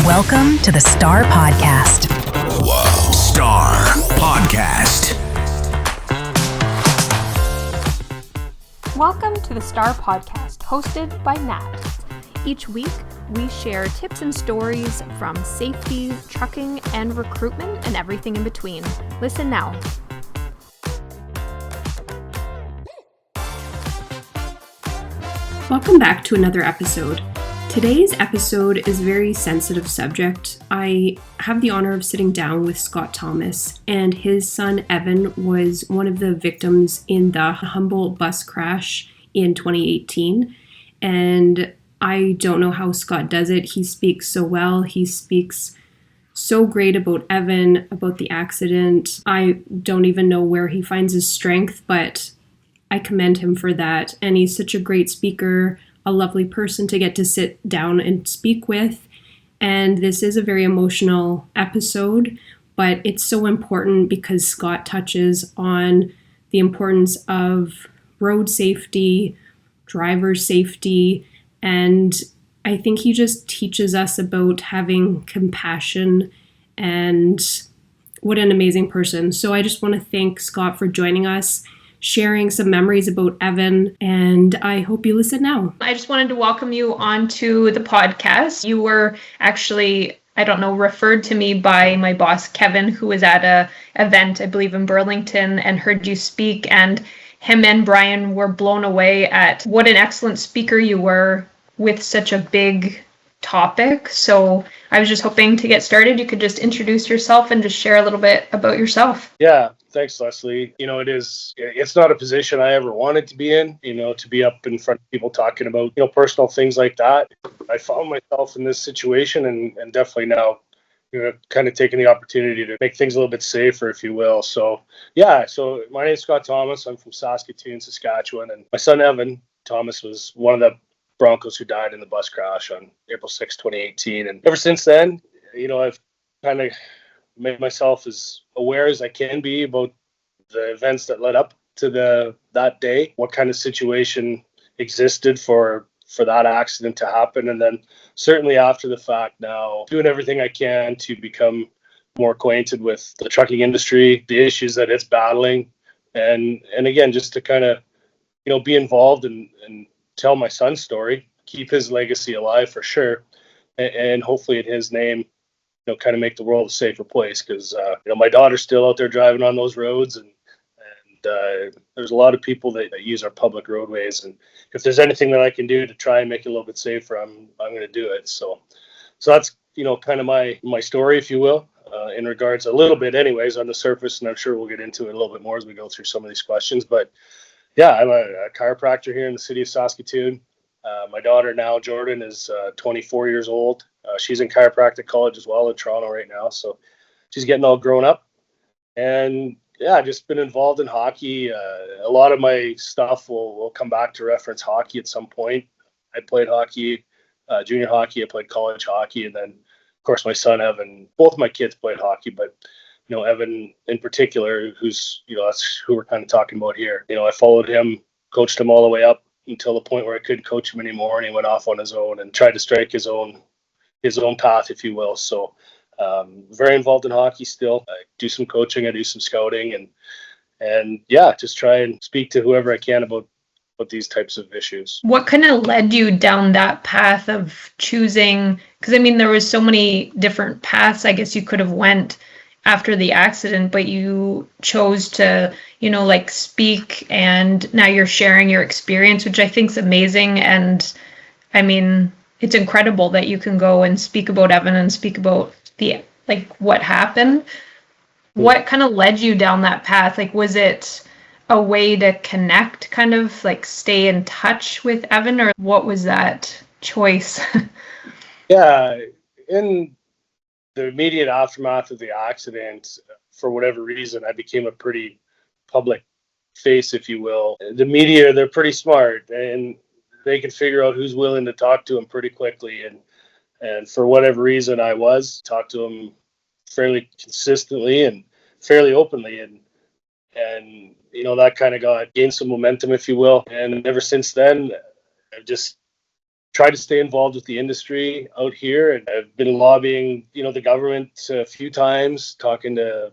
Welcome to the S.T.A.R podcast. Whoa. S.T.A.R podcast. Welcome to the S.T.A.R podcast, hosted by Nat. Each week, we share tips and stories from safety, trucking, and recruitment, and everything in between. Listen now. Welcome back to another episode. Today's episode is a very sensitive subject. I have the honor of sitting down with Scott Thomas, and his son Evan was one of the victims in the Humboldt bus crash in 2018. And I don't know how Scott does it. He speaks so well. He speaks so great about Evan, about the accident. I don't even know where he finds his strength, but I commend him for that. And he's such a great speaker, a lovely person to get to sit down and speak with. And this is a very emotional episode, but it's so important because Scott touches on the importance of road safety, driver safety, and I think he just teaches us about having compassion, and what an amazing person. So I just want to thank Scott for joining us, sharing some memories about Evan, and I hope you listen now. I just wanted to welcome you onto the podcast. You were actually, referred to me by my boss, Kevin, who was at a event, I believe, in Burlington, and heard you speak, and him and Brian were blown away at what an excellent speaker you were with such a big topic. So I was just hoping to get started. You could just introduce yourself and just share a little bit about yourself. Yeah, thanks, Leslie. It's not a position I ever wanted to be in, to be up in front of people talking about, personal things like that. I found myself in this situation and definitely now, kind of taking the opportunity to make things a little bit safer, if you will. So my name's Scott Thomas. I'm from Saskatoon, Saskatchewan, and my son, Evan Thomas, was one of the Broncos who died in the bus crash on April 6, 2018. And ever since then, I've kind of made myself as aware as I can be about the events that led up to that day, what kind of situation existed for that accident to happen. And then certainly after the fact now, doing everything I can to become more acquainted with the trucking industry, the issues that it's battling. And again, just to kind of, be involved and tell my son's story, keep his legacy alive for sure. And hopefully in his name, kind of make the world a safer place, because my daughter's still out there driving on those roads, and there's a lot of people that use our public roadways, and if there's anything that I can do to try and make it a little bit safer, I'm going to do it. So that's kind of my story, if you will, in regards a little bit anyways on the surface, and I'm sure we'll get into it a little bit more as we go through some of these questions. But yeah, I'm a chiropractor here in the city of Saskatoon. My daughter now, Jordan, is 24 years old. She's in chiropractic college as well in Toronto right now. So she's getting all grown up. And yeah, I've just been involved in hockey. A lot of my stuff will come back to reference hockey at some point. I played hockey, junior hockey. I played college hockey. And then, of course, my son, Evan, both my kids played hockey. But, Evan in particular, who's, that's who we're kind of talking about here. I followed him, coached him all the way up until the point where I couldn't coach him anymore, and he went off on his own and tried to strike his own path, if you will. So very involved in hockey still. I do some coaching, I do some scouting, and just try and speak to whoever I can about these types of issues. What kind of led you down that path of choosing, because there was so many different paths I guess you could have went after the accident, but you chose to, speak, and now you're sharing your experience, which I think is amazing. And it's incredible that you can go and speak about Evan and speak about what happened. What kind of led you down that path? Was it a way to connect, kind of stay in touch with Evan, or what was that choice? Yeah, in the immediate aftermath of the accident, for whatever reason, I became a pretty public face, if you will. The media, they're pretty smart, and they can figure out who's willing to talk to them pretty quickly. And for whatever reason, I talked to them fairly consistently and fairly openly. And that kind of gained some momentum, if you will. And ever since then, I've just try to stay involved with the industry out here. And I've been lobbying, the government a few times, talking to,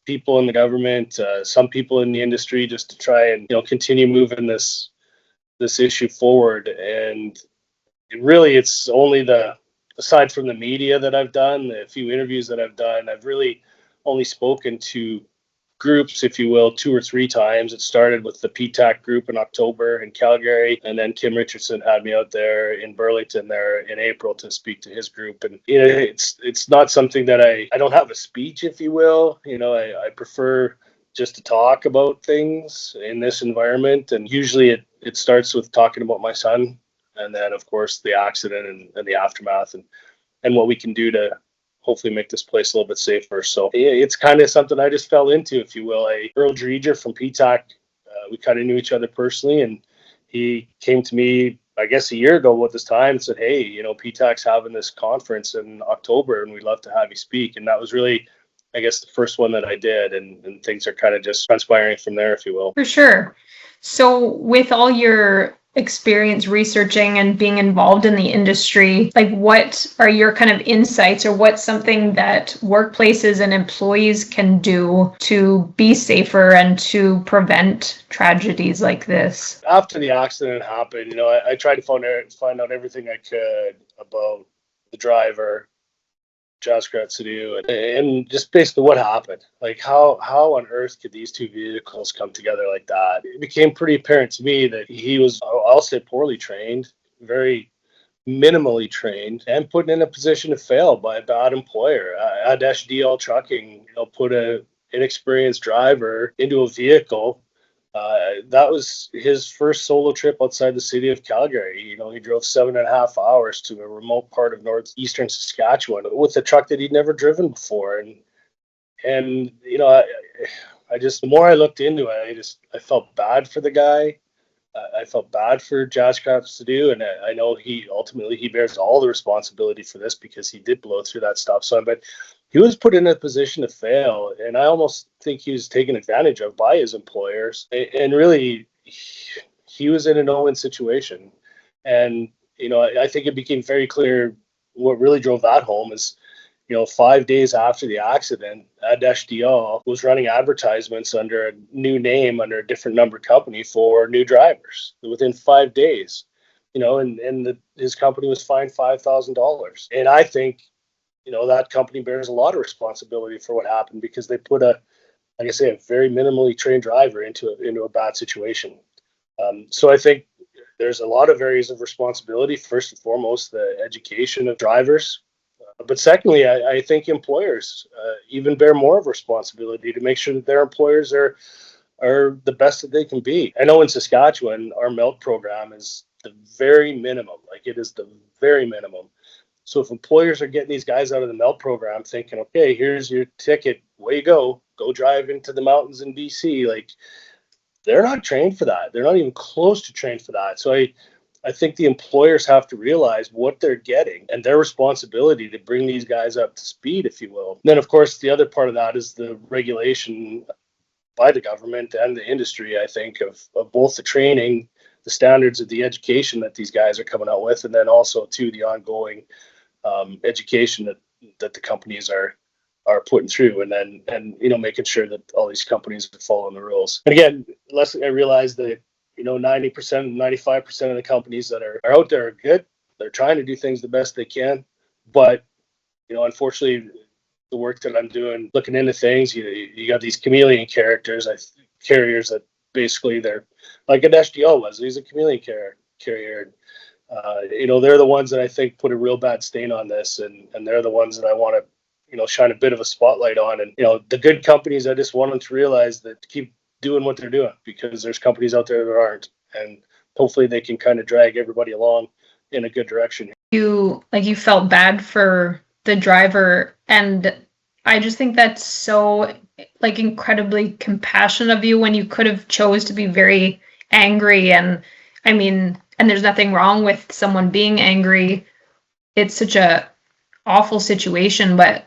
people in the government, some people in the industry, just to try and, continue moving this issue forward. And it's only aside from the media that I've done, the few interviews that I've done, I've really only spoken to groups, if you will, 2 or 3 times. It started with the PTAC group in October in Calgary, and then Kim Richardson had me out there in Burlington there in April to speak to his group. And it's not something that I don't have a speech, if you will. I prefer just to talk about things in this environment, and usually it starts with talking about my son, and then of course the accident and the aftermath, and what we can do to hopefully make this place a little bit safer. So it's kind of something I just fell into, if you will. Earl Dreger from PTAC, we kind of knew each other personally, and he came to me, I guess, a year ago at this time and said, hey, PTAC's having this conference in October, and we'd love to have you speak. And that was really, I guess, the first one that I did, and things are kind of just transpiring from there, if you will. For sure. So with all your experience researching and being involved in the industry, like what are your kind of insights, or what's something that workplaces and employees can do to be safer and to prevent tragedies like this? After the accident happened, I tried to find out everything I could about the driver, Jaskrat Sidhu, and just basically what happened. Like how on earth could these 2 vehicles come together like that? It became pretty apparent to me that he was, I'll say, poorly trained, very minimally trained, and put in a position to fail by a bad employer. S.T.A.R. Trucking, put an inexperienced driver into a vehicle. That was his first solo trip outside the city of Calgary. He drove 7.5 hours to a remote part of northeastern Saskatchewan with a truck that he'd never driven before. And I just, the more I looked into it, I felt bad for the guy. I felt bad for Jaskrat Sidhu, and I know he bears all the responsibility for this because he did blow through that stop sign. But he was put in a position to fail, and I almost think he was taken advantage of by his employers. And really, he was in a no-win situation. And I think it became very clear what really drove that home is, 5 days after the accident, S.T.A.R. was running advertisements under a new name, under a different number company for new drivers within 5 days. His company was fined $5,000. And I think, that company bears a lot of responsibility for what happened, because they put a very minimally trained driver into a bad situation. So I think there's a lot of areas of responsibility. First and foremost, the education of drivers. But secondly, I think employers even bear more of a responsibility to make sure that their employers are the best that they can be. I know in Saskatchewan, our MELT program is the very minimum. Like, it is the very minimum. So if employers are getting these guys out of the MELT program thinking, okay, here's your ticket, way you go drive into the mountains in BC, like, they're not trained for that. They're not even close to trained for that. So I think the employers have to realize what they're getting and their responsibility to bring these guys up to speed, if you will. And then, of course, the other part of that is the regulation by the government and the industry, I think, of both the training, the standards of the education that these guys are coming out with, and then also, too, the ongoing education that the companies are putting through, and making sure that all these companies are following the rules. And again, I realize that 90%, 95% of the companies that are out there are good. They're trying to do things the best they can, but unfortunately, the work that I'm doing, looking into things, you got these chameleon carriers that basically they're like an S.T.A.R. was. He's a chameleon carrier. They're the ones that I think put a real bad stain on this, and they're the ones that I want to shine a bit of a spotlight on. And the good companies, I just want them to realize that to keep doing what they're doing, because there's companies out there that aren't, and hopefully they can kind of drag everybody along in a good direction. You felt bad for the driver, and I just think that's so incredibly compassionate of you, when you could have chose to be very angry. And and there's nothing wrong with someone being angry. It's such a awful situation, but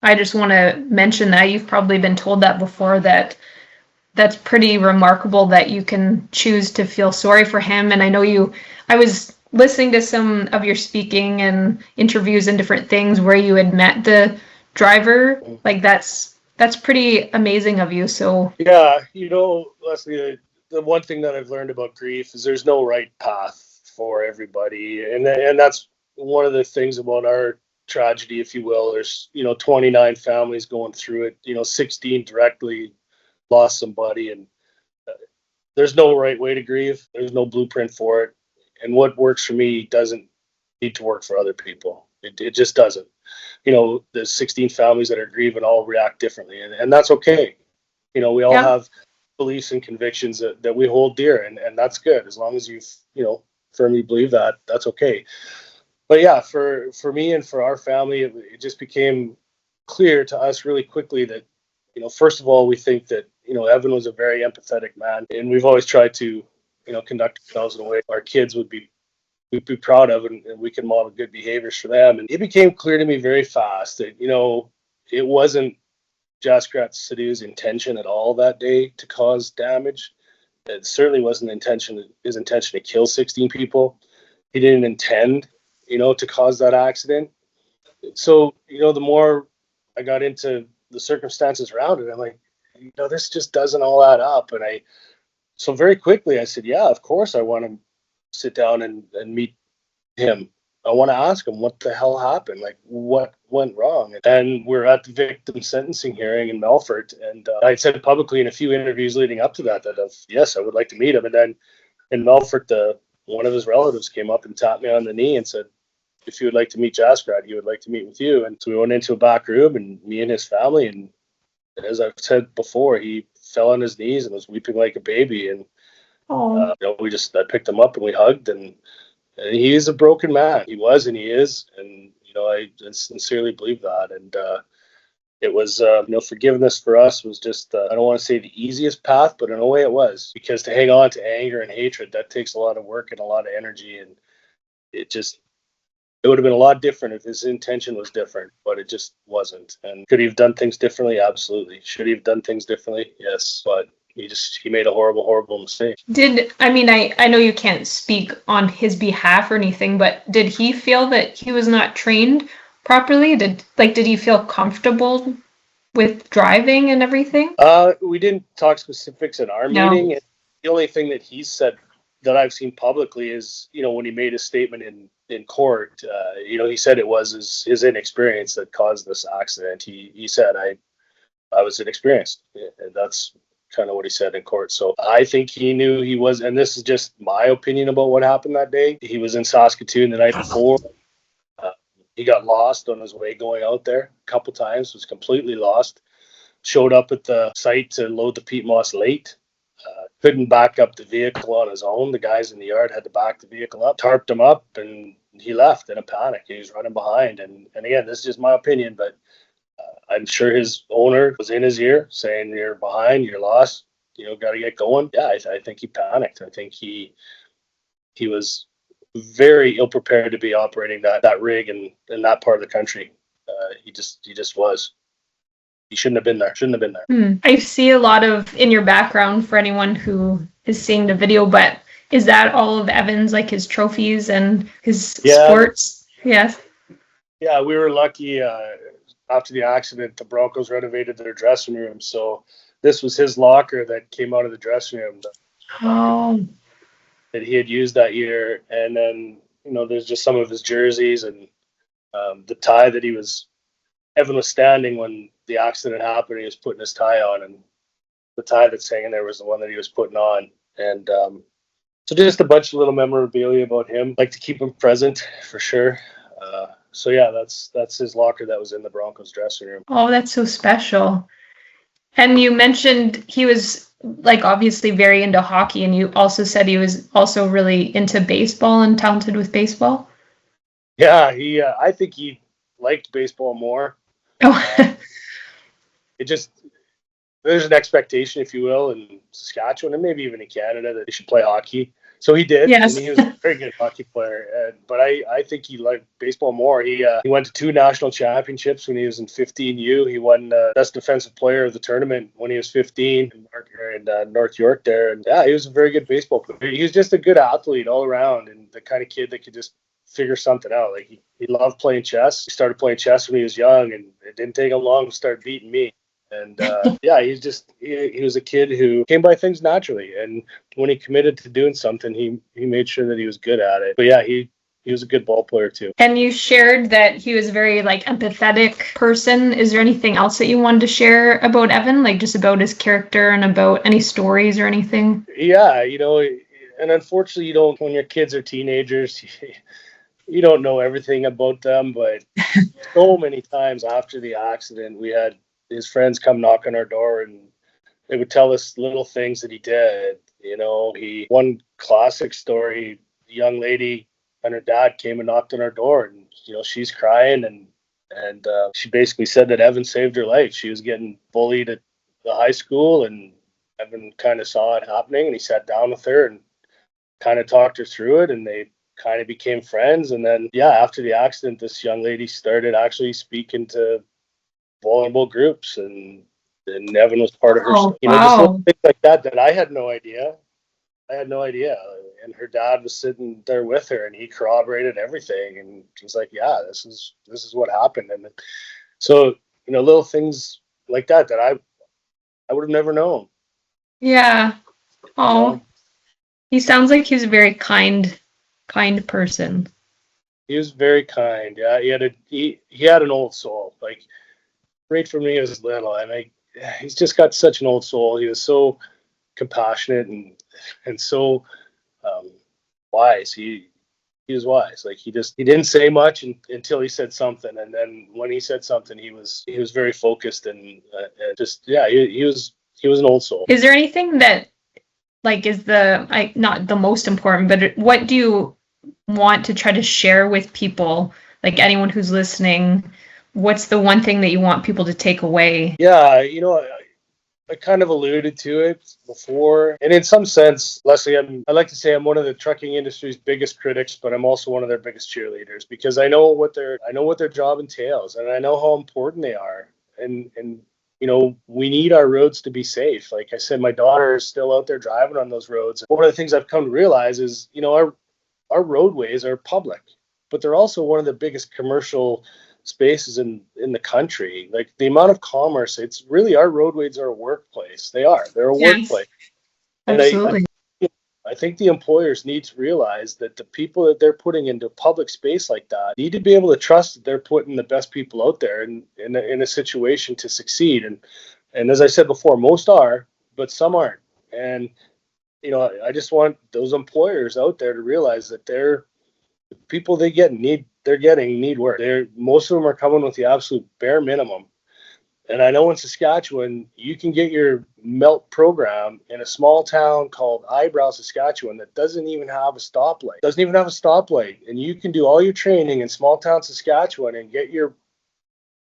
I just want to mention that you've probably been told that before, that's pretty remarkable that you can choose to feel sorry for him. And I know I was listening to some of your speaking and interviews and different things where you had met the driver, like that's pretty amazing of you. So Yeah, Leslie, the one thing that I've learned about grief is there's no right path for everybody, and that's one of the things about our tragedy, if you will. There's 29 families going through it. 16 directly lost somebody, and there's no right way to grieve. There's no blueprint for it, and what works for me doesn't need to work for other people. It just doesn't. There's 16 families that are grieving all react differently, and that's okay. We all have beliefs and convictions that we hold dear, and that's good as long as you firmly believe that. That's okay. But yeah, for me and for our family, it just became clear to us really quickly that first of all, we think that Evan was a very empathetic man, and we've always tried to conduct ourselves in a way our kids would be proud of, and we can model good behaviors for them. And it became clear to me very fast that it wasn't Jaskrat Sidhu's intention at all that day to cause damage. It certainly wasn't his intention to kill 16 people. He didn't intend, to cause that accident. So, the more I got into the circumstances around it, I'm like, this just doesn't all add up. So very quickly I said, yeah, of course I want to sit down and meet him. I want to ask him what the hell happened, like what went wrong. And we're at the victim sentencing hearing in Melfort, and I said publicly in a few interviews leading up to that yes, I would like to meet him. And then in Melfort, one of his relatives came up and tapped me on the knee and said, if you would like to meet Jaskrat, he would like to meet with you. And so we went into a back room, and me and his family, and as I've said before, he fell on his knees and was weeping like a baby. And I picked him up and we hugged, and he is a broken man. He was, and he is. And, I sincerely believe that. And it was, forgiveness for us was just, I don't want to say the easiest path, but in a way it was. Because to hang on to anger and hatred, that takes a lot of work and a lot of energy. And it would have been a lot different if his intention was different, but it just wasn't. And could he have done things differently? Absolutely. Should he have done things differently? Yes. But he made a horrible, horrible mistake. I know you can't speak on his behalf or anything, but did he feel that he was not trained properly? Did he feel comfortable with driving and everything? We didn't talk specifics in our meeting. The only thing that he said that I've seen publicly is, when he made a statement in court, he said it was his inexperience that caused this accident. He said, I was inexperienced. And that's kind of what he said in court. So I think he knew he was, and this is just my opinion about what happened that day. He was in Saskatoon the night before. He got lost on his way going out there a couple times, was completely lost. Showed up at the site to load the peat moss late. Couldn't back up the vehicle on his own. The guys in the yard had to back the vehicle up, tarped him up, and he left in a panic. He was running behind. And again, this is just my opinion, but I'm sure his owner was in his ear saying, you're behind, you're lost, got to get going. Yeah, I think he panicked. I think he was very ill prepared to be operating that rig in that part of the country. He just was. He shouldn't have been there. I see a lot of in your background for anyone who is seeing the video, but is that all of Evan's, like his trophies and his sports? Yes. Yeah, we were lucky. After the accident, the Broncos renovated their dressing room. So this was his locker that came out of the dressing room that he had used that year. And then, there's just some of his jerseys and the tie that Evan was standing when the accident happened. He was putting his tie on, and the tie that's hanging there was the one that he was putting on. And so just a bunch of little memorabilia about him. Like to keep him present for sure. So yeah, that's his locker that was in the Broncos dressing room. Oh, that's so special. And you mentioned he was obviously very into hockey, and you also said he was also really into baseball and talented with baseball. Yeah, I think he liked baseball more. Oh. There's an expectation, if you will, in Saskatchewan and maybe even in Canada that they should play hockey. So he did, Yes. and he was a very good hockey player. But I think he liked baseball more. He went to 2 national championships when he was in 15U. He won best defensive player of the tournament when he was 15 in North York there. And yeah, he was a very good baseball player. He was just a good athlete all around, and the kind of kid that could just figure something out. Like he loved playing chess. He started playing chess when he was young, and it didn't take him long to start beating me. And yeah, he was a kid who came by things naturally. And when he committed to doing something, he made sure that he was good at it. But yeah, he was a good ball player too. And you shared that he was a very empathetic person. Is there anything else that you wanted to share about Evan, just about his character and about any stories or anything? Yeah, and unfortunately, you don't, when your kids are teenagers, you don't know everything about them. But so many times after the accident, we had his friends come knock on our door, and they would tell us little things that he did. One classic story, the young lady and her dad came and knocked on our door, and she's crying, and she basically said that Evan saved her life. She was getting bullied at the high school, and Evan kind of saw it happening, and he sat down with her and kind of talked her through it, and they kind of became friends. And then after the accident, this young lady started actually speaking to vulnerable groups, and Evan was part of her. Oh, Just wow. little things like that I had no idea. And her dad was sitting there with her, and he corroborated everything, and he's like, yeah, this is what happened. And so little things like that I would have never known. Yeah. Oh, You know? He sounds like he's a very kind person. He was very kind. Yeah, he had an old soul. Right from when he was little, and he's just got such an old soul. He was so compassionate and so wise. He was wise. He didn't say much until he said something, and then when he said something, he was very focused, and he was an old soul. Is there anything that is not the most important, but what do you want to try to share with people, anyone who's listening? What's the one thing that you want people to take away? Yeah, I kind of alluded to it before, and in some sense, Leslie, I like to say I'm one of the trucking industry's biggest critics, but I'm also one of their biggest cheerleaders, because I know what their job entails, and I know how important they are, and we need our roads to be safe. Like I said, my daughter is still out there driving on those roads. One of the things I've come to realize is, our roadways are public, but they're also one of the biggest commercial spaces in the country. The amount of commerce, it's really, our roadways are a workplace. They're a workplace. And Absolutely. I think the employers need to realize that the people that they're putting into public space like that need to be able to trust that they're putting the best people out there in a situation to succeed. And as I said before, most are, but some aren't. And I just want those employers out there to realize that the people they're getting need work. Most of them are coming with the absolute bare minimum. And I know in Saskatchewan, you can get your MELT program in a small town called Eyebrow, Saskatchewan, that doesn't even have a stoplight. And you can do all your training in small town Saskatchewan and get your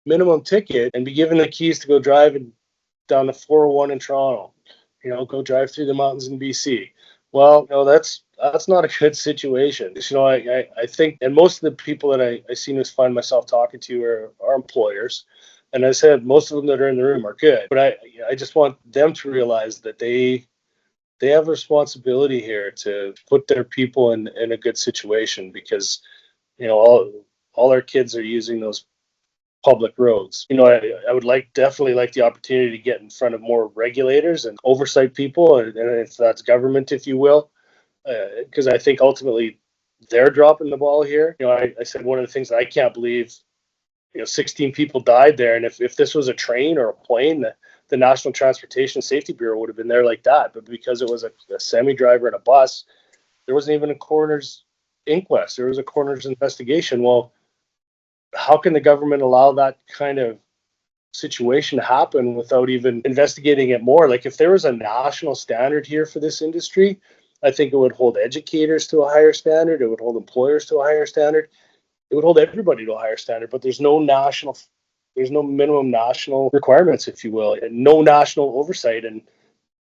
minimum ticket and be given the keys to go driving down the 401 in Toronto. Go drive through the mountains in BC. Well, that's not a good situation. I think, and most of the people that I seem to find myself talking to are employers. And I said, most of them that are in the room are good. But I just want them to realize that they have a responsibility here to put their people in a good situation, because, all our kids are using those public roads. I would definitely like the opportunity to get in front of more regulators and oversight people, and if that's government, if you will, because I think ultimately they're dropping the ball here. I said one of the things that I can't believe, 16 people died there, and if this was a train or a plane, the National Transportation Safety Bureau would have been there like that. But because it was a semi-driver and a bus, there wasn't even a coroner's inquest. There was a coroner's investigation. Well, how can the government allow that kind of situation to happen without even investigating it more? If there was a national standard here for this industry, I think it would hold educators to a higher standard. It would hold employers to a higher standard. It would hold everybody to a higher standard. But there's no minimum national requirements, if you will, and no national oversight. And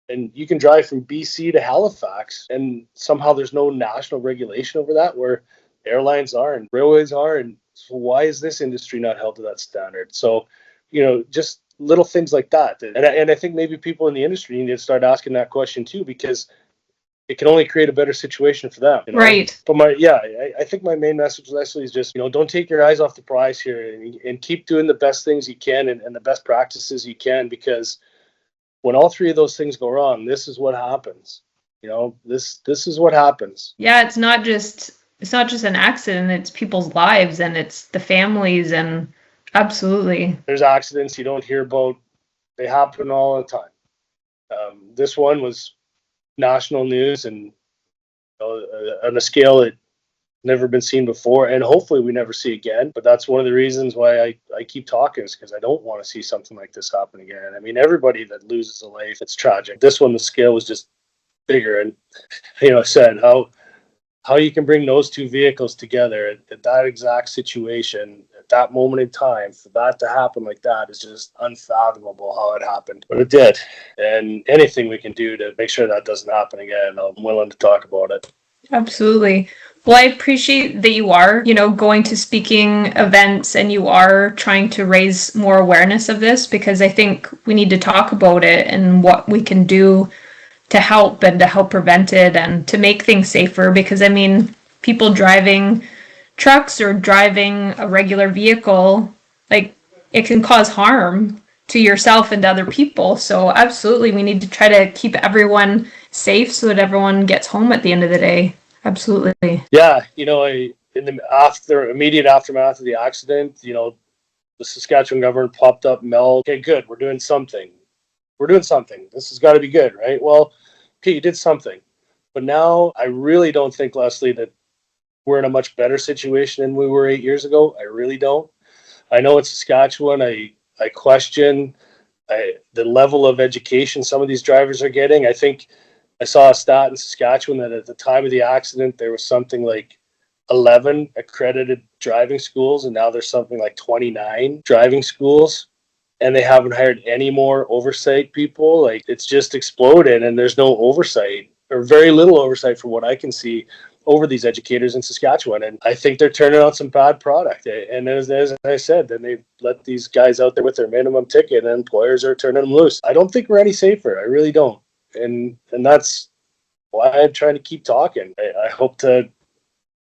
And you can drive from BC to Halifax, and somehow there's no national regulation over that, where airlines are and railways are. And so why is this industry not held to that standard? So, just little things like that. And I think maybe people in the industry need to start asking that question too, because it can only create a better situation for them. Right. But I think my main message, Leslie, is just, don't take your eyes off the prize here, and keep doing the best things you can, and the best practices you can, because when all three of those things go wrong, this is what happens. This is what happens. Yeah, it's not just an accident, it's people's lives, and it's the families, and absolutely. There's accidents you don't hear about. They happen all the time. This one was national news, and on a scale that never been seen before, and hopefully we never see again. But that's one of the reasons why I keep talking, is because I don't want to see something like this happen again. I mean, everybody that loses a life, it's tragic. This one, the scale was just bigger. And said how you can bring those two vehicles together at that exact situation at that moment in time, for that to happen like that, is just unfathomable how it happened. But it did, and anything we can do to make sure that doesn't happen again, I'm willing to talk about it. Absolutely. Well, I appreciate that you are, going to speaking events, and you are trying to raise more awareness of this, because I think we need to talk about it and what we can do to help prevent it and to make things safer. Because, I mean, people driving trucks or driving a regular vehicle, like, it can cause harm to yourself and to other people. So absolutely, we need to try to keep everyone safe so that everyone gets home at the end of the day. Absolutely. Yeah, in the immediate aftermath of the accident, the Saskatchewan government popped up, okay, good, we're doing something. This has got to be good, right? Well, okay, you did something. But now I really don't think, Leslie, that we're in a much better situation than we were 8 years ago. I really don't. I know it's Saskatchewan. I question the level of education some of these drivers are getting. I think I saw a stat in Saskatchewan that at the time of the accident, there was something like 11 accredited driving schools, and now there's something like 29 driving schools, and they haven't hired any more oversight people. Like, it's just exploded, and there's no oversight, or very little oversight from what I can see, over these educators in Saskatchewan. And I think they're turning out some bad product. And as I said, then they let these guys out there with their minimum ticket, and employers are turning them loose. I don't think we're any safer. I really don't. And that's why I'm trying to keep talking. I hope to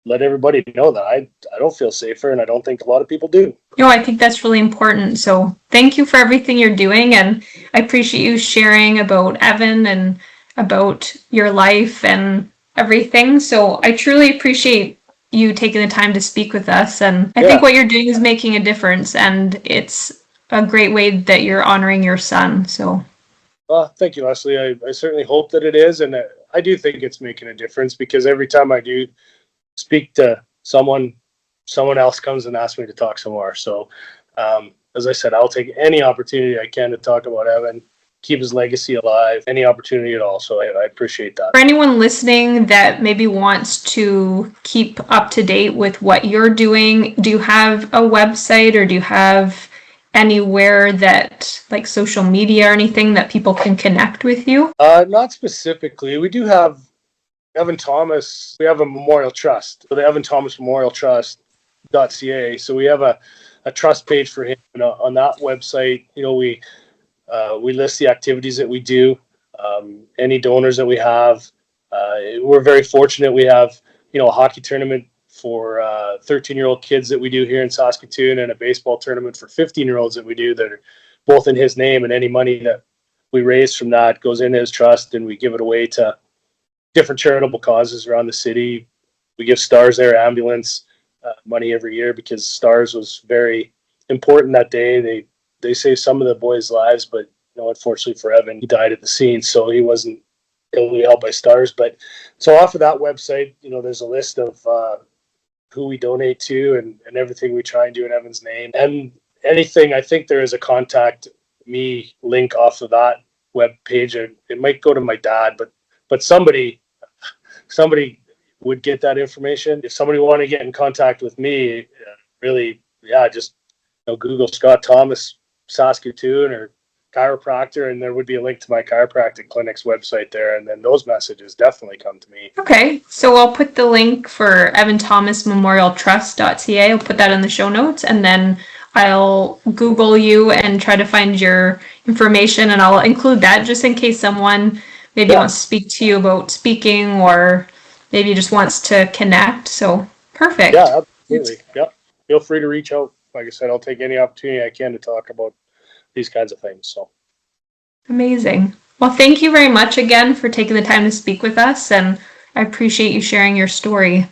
let everybody know that I don't feel safer, and I don't think a lot of people do. I think that's really important. So thank you for everything you're doing, and I appreciate you sharing about Evan and about your life and everything. So I truly appreciate you taking the time to speak with us, and I think what you're doing is making a difference, and it's a great way that you're honoring your son. So thank you, Leslie. I certainly hope that it is, and I do think it's making a difference, because every time I do speak to someone else comes and asks me to talk some more. So as I said, I'll take any opportunity I can to talk about Evan, keep his legacy alive, any opportunity at all. So I appreciate that. For anyone listening that maybe wants to keep up to date with what you're doing, do you have a website, or do you have anywhere that, like, social media or anything that people can connect with you? Not specifically. We do have Evan Thomas. We have a memorial trust, so the Evan Thomas Memorial Trust.ca. So we have a trust page for him. On that website, we list the activities that we do, any donors that we have. We're very fortunate. We have, a hockey tournament for 13-year-old kids that we do here in Saskatoon, and a baseball tournament for 15-year-olds that we do, that are both in his name, and any money that we raise from that goes in his trust, and we give it away to different charitable causes around the city. We give S.T.A.R's Air Ambulance money every year, because S.T.A.R's was very important that day. They saved some of the boys' lives, but unfortunately for Evan, he died at the scene, so he wasn't able to be helped by S.T.A.R's. But so off of that website, there's a list of who we donate to, and everything we try and do in Evan's name. And anything, I think there is a contact me link off of that web page. It might go to my dad, but somebody would get that information. If somebody want to get in contact with me, really, just Google Scott Thomas Saskatoon, or chiropractor, and there would be a link to my chiropractic clinic's website there, and then those messages definitely come to me. Okay, so I'll put the link for Evan Thomas Memorial Trust.ca. I'll put that in the show notes, and then I'll Google you and try to find your information, and I'll include that just in case someone maybe wants to speak to you about speaking, or maybe just wants to connect. So perfect. Yeah, absolutely. Yep. Feel free to reach out. Like I said, I'll take any opportunity I can to talk about these kinds of things. So amazing. Well, thank you very much again for taking the time to speak with us, and I appreciate you sharing your story.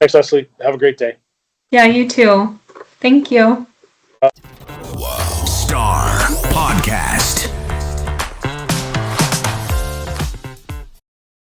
thanks, Leslie. Have a great day. Yeah, you too. Thank you. Wow. S.T.A.R. Podcast.